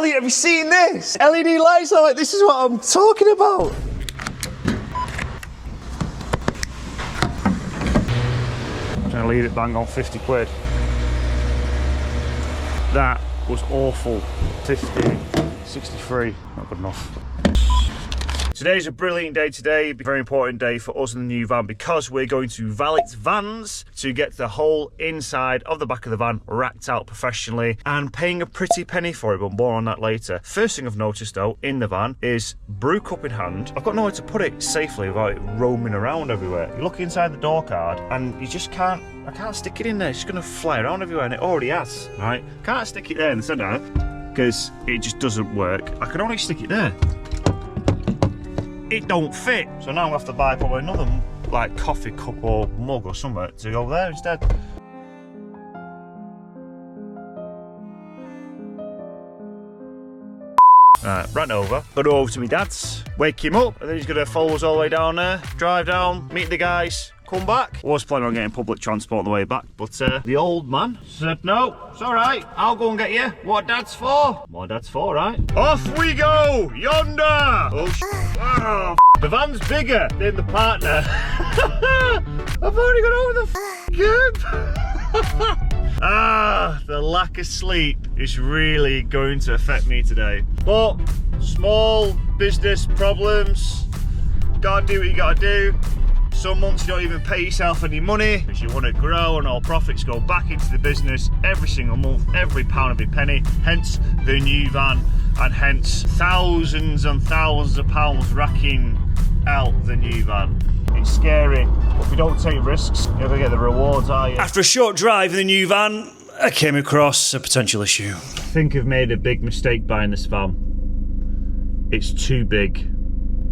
Elliot, have you seen this? LED lights on it, this is what I'm talking about. I'm trying to leave it bang on 50 quid. That was awful. 50, 63, not good enough. Today's a brilliant day today, a very important day for us in the new van because we're going to Vallet Vans to get the whole inside of the back of the van racked out professionally and paying a pretty penny for it, but more on that later. First thing I've noticed though in the van is brew cup in hand. I've got nowhere to put it safely without it roaming around everywhere. You look inside the door card and you just can't, I can't stick it in there. It's just gonna fly around everywhere and it already has, right? Can't stick it there in the center because it just doesn't work. I can only stick it there. It don't fit. So now I'm gonna have to buy probably another like coffee cup or mug or something to go there instead. Right, ran over. Got over to my dad's, wake him up, and then he's gonna follow us all the way down there, drive down, meet the guys, come back. Was planning on getting public transport on the way back, but the old man said, no, it's all right, I'll go and get you. What Dad's for? What Dad's for, right? Off we go, yonder. Oh, the van's bigger than the partner. I've already got over the Ah, the lack of sleep is really going to affect me today. But small business problems, gotta do what you gotta do. Some months you don't even pay yourself any money because you want to grow and all profits go back into the business every single month, every pound, every penny. Hence the new van and hence thousands and thousands of pounds racking out the new van. It's scary, but if you don't take risks, you're going to get the rewards, are you? After a short drive in the new van, I came across a potential issue. I think I've made a big mistake buying this van. It's too big.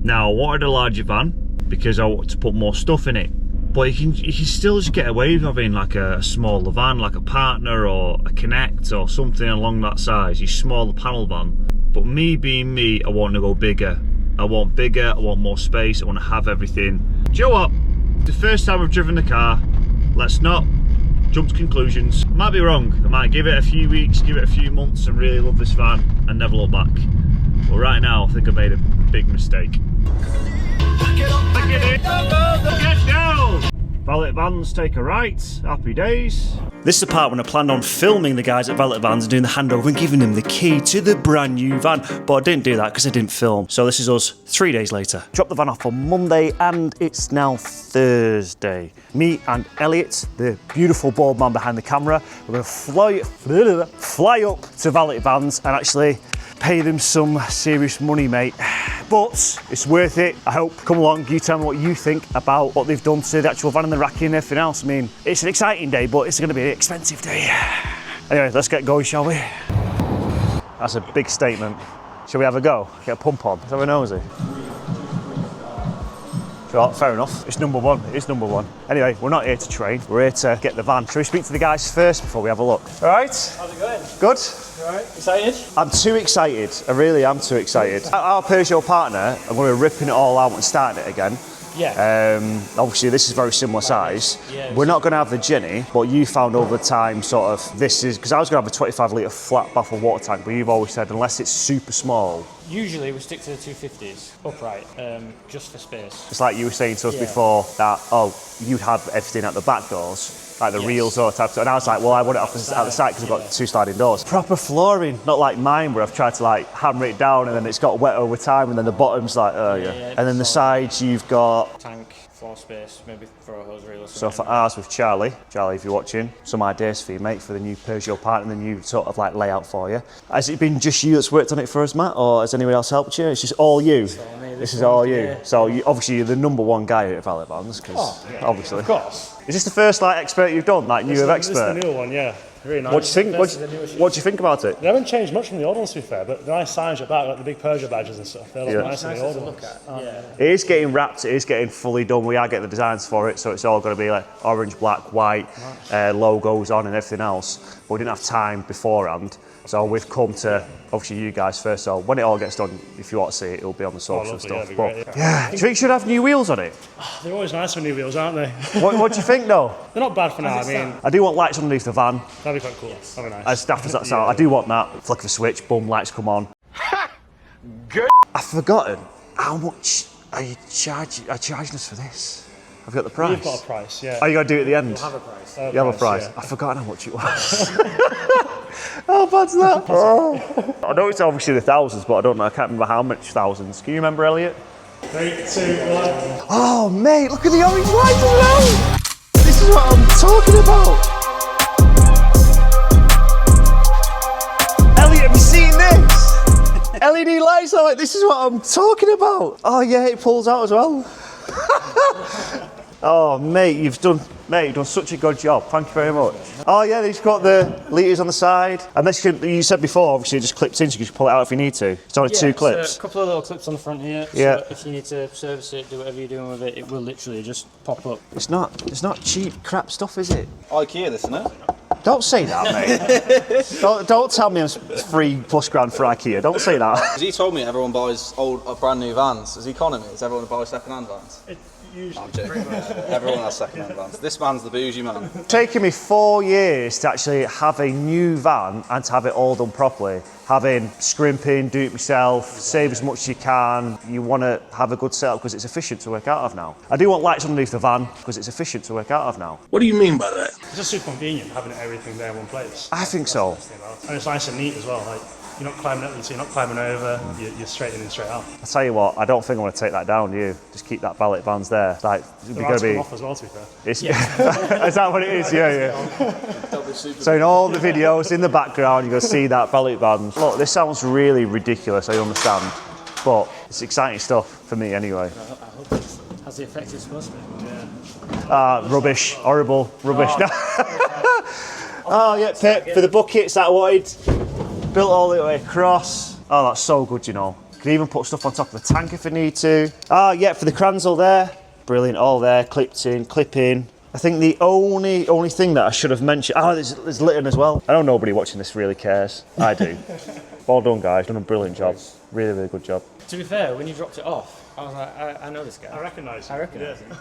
Now, I wanted a larger van because I want to put more stuff in it. But you can still just get away with having like a smaller van, like a Partner or a Connect or something along that size, your smaller panel van. But me being me, I want to go bigger. I want bigger, I want more space, I want to have everything. Do you know what? The first time I've driven the car, let's not jump to conclusions. I might be wrong, I might give it a few weeks, give it a few months and really love this van and never look back. But right now, I think I made a big mistake. Get down! Vallet Vans take a right, happy days. This is the part when I planned on filming the guys at Vallet Vans and doing the handover and giving them the key to the brand new van, but I didn't do that because I didn't film. So this is us 3 days later. Dropped the van off on Monday and it's now Thursday. Me and Elliot, the beautiful bald man behind the camera, we're gonna fly up to Vallet Vans and actually pay them some serious money, mate. But it's worth it, I hope. Come along, you tell me what you think about what they've done to the actual van and the racking and everything else. I mean, it's an exciting day, but it's gonna be an expensive day. Anyway, let's get going, shall we? That's a big statement. Shall we have a go? Get a pump on? Is that a nosy? Sure, fair enough. It's number one. It is number one. Anyway, we're not here to train. We're here to get the van. Shall we speak to the guys first before we have a look? All right? How's it going? Good. You all right? Excited? I'm too excited. I really am too excited. Our Peugeot Partner, I'm going to be ripping it all out and starting it again. Yeah. Obviously, this is very similar size. Yeah, we're not going to have the Jenny, but you found over time sort of this is because I was going to have a 25 litre flat baffle water tank, but you've always said unless it's super small. Usually we stick to the 250s upright, just for space. It's like you were saying to us before that you'd have everything at the back doors, like the reels or type. And I was like, well, I want it off at the side because I've got 2 sliding doors. Proper flooring, not like mine where I've tried to like hammer it down and then it's got wet over time and then the bottom's like, and then the sides you've got tank, floor space, maybe throw a hose reel or something. So for ours with Charlie, if you're watching, some ideas for you, mate, for the new Peugeot Partner and the new sort of like layout for you. Has it been just you that's worked on it for us, Matt, or has anyone else helped you? It's just all you. This is all you. Yeah. So obviously you're the number one guy at Vallet Vans, because obviously. Of course. Is this the first like expert you've done, like new of expert? This is the new one, yeah. Really nice. What do you think? What do you think about it? They haven't changed much from the old ones, to be fair, but the nice signs at back, like the big Peugeot badges and stuff, they look nice in the old ones. It is getting wrapped, it is getting fully done. We are getting the designs for it, so it's all going to be like orange, black, white, logos on and everything else. But we didn't have time beforehand So we've come to, obviously, you guys first. So when it all gets done, if you want to see it, it'll be on the social lovely, stuff. yeah, But great, yeah, do you think you should have new wheels on it? They're always nice with new wheels, aren't they? What do you think, though? They're not bad for now. I mean, I do want lights underneath the van. that'd be quite cool. That'd be nice. As daft as that sounds, I do want that. Flick of a switch, boom, lights come on. Good. I've forgotten how much are you charging us for this? I've got the price. You've got a price, yeah. Oh, you got to do it at the end. You'll have a price. You have a price. Yeah. I've forgotten how much it was. How bad's that? Oh. I know it's obviously the thousands, but I don't know. I can't remember how much thousands. Can you remember, Elliot? 3, 2, 1. Oh, mate, look at the orange lights as well. This is what I'm talking about. Elliot, have you seen this? LED lights are like, this is what I'm talking about. Oh, yeah, it pulls out as well. Oh, mate, you've done such a good job. Thank you very much. Oh, yeah, they've got the litres on the side. And this you said before, obviously, it just clips in, so you can pull it out if you need to. It's only 2 clips. A couple of little clips on the front here. Yeah. So if you need to service it, do whatever you're doing with it, it will literally just pop up. It's not cheap crap stuff, is it? IKEA, this, isn't it? Don't say that, mate. don't tell me I'm £3+ grand for IKEA. Don't say that. Because he told me everyone buys brand new vans. Is economy? Is everyone buys second-hand vans? I'm joking. Everyone has second-hand vans. This man's the bougie man. It's taken me 4 years to actually have a new van and to have it all done properly. Having scrimping, do it myself, save as much as you can. You want to have a good setup because it's efficient to work out of now. I do want lights underneath the van because it's efficient to work out of now. What do you mean by that? It's just super convenient having everything there in one place. I think so. And it's nice and neat as well. Like, you're not climbing up, so you're not climbing over, you're straight in and straight out. I tell you what, I don't think I want to take that down, you. Just keep that Vallet vans there. Like, The lights come off as well, to be fair. Is that what it is? Yeah. So in all the videos in the background, you're going to see that Vallet van. Look, this sounds really ridiculous, I understand. But it's exciting stuff for me anyway. I hope it has the effect it's supposed to be. Yeah. Rubbish. Horrible. Rubbish. Oh, yeah, Pip, for the buckets that I wanted. Built all the way across. Oh, that's so good, you know. Can even put stuff on top of the tank if I need to. Ah, yeah, for the Kranzel there. Brilliant, all there, clipped in, clip in. I think the only thing that I should have mentioned, there's Lytton as well. I know nobody watching this really cares. I do. Well done, guys, done a brilliant job. Really, really good job. To be fair, when you dropped it off, I was like, I know this guy. I recognise him.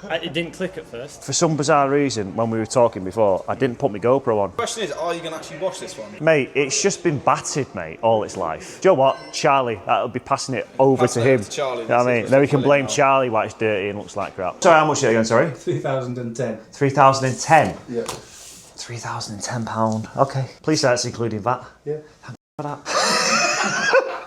It didn't click at first. For some bizarre reason, when we were talking before, I didn't put my GoPro on. The question is, are you going to actually watch this one? Mate, it's just been battered, mate, all its life. Do you know what? Charlie, that'll be passing it over to him. Charlie, You know what I mean? Then we can blame Charlie why it's dirty and looks like crap. Sorry, how much is it again, sorry? 2010. 3,010? Yeah. £3,010. Okay. Please say that's including VAT. Yeah. Thank for that.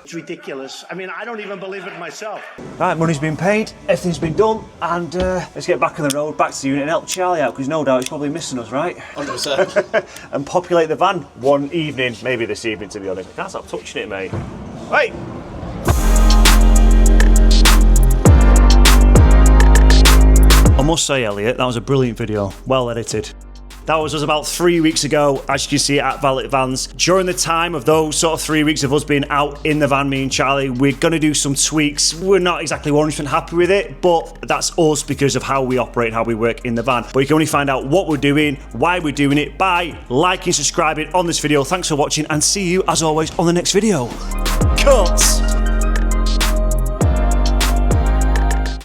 It's ridiculous. I mean, I don't even believe it myself. Right, money's been paid, everything's been done, and let's get back on the road, back to the unit and help Charlie out, because no doubt he's probably missing us, right? 100%. And populate the van one evening, maybe this evening to be honest. I can't stop touching it, mate. Right. I must say, Elliot, that was a brilliant video, well edited. That was us about 3 weeks ago, as you can see at Vallet Vans. During the time of those sort of 3 weeks of us being out in the van, me and Charlie, we're going to do some tweaks. We're not exactly 100% happy with it, but that's us because of how we operate and how we work in the van. But you can only find out what we're doing, why we're doing it, by liking, subscribing on this video. Thanks for watching, and see you, as always, on the next video. Cut!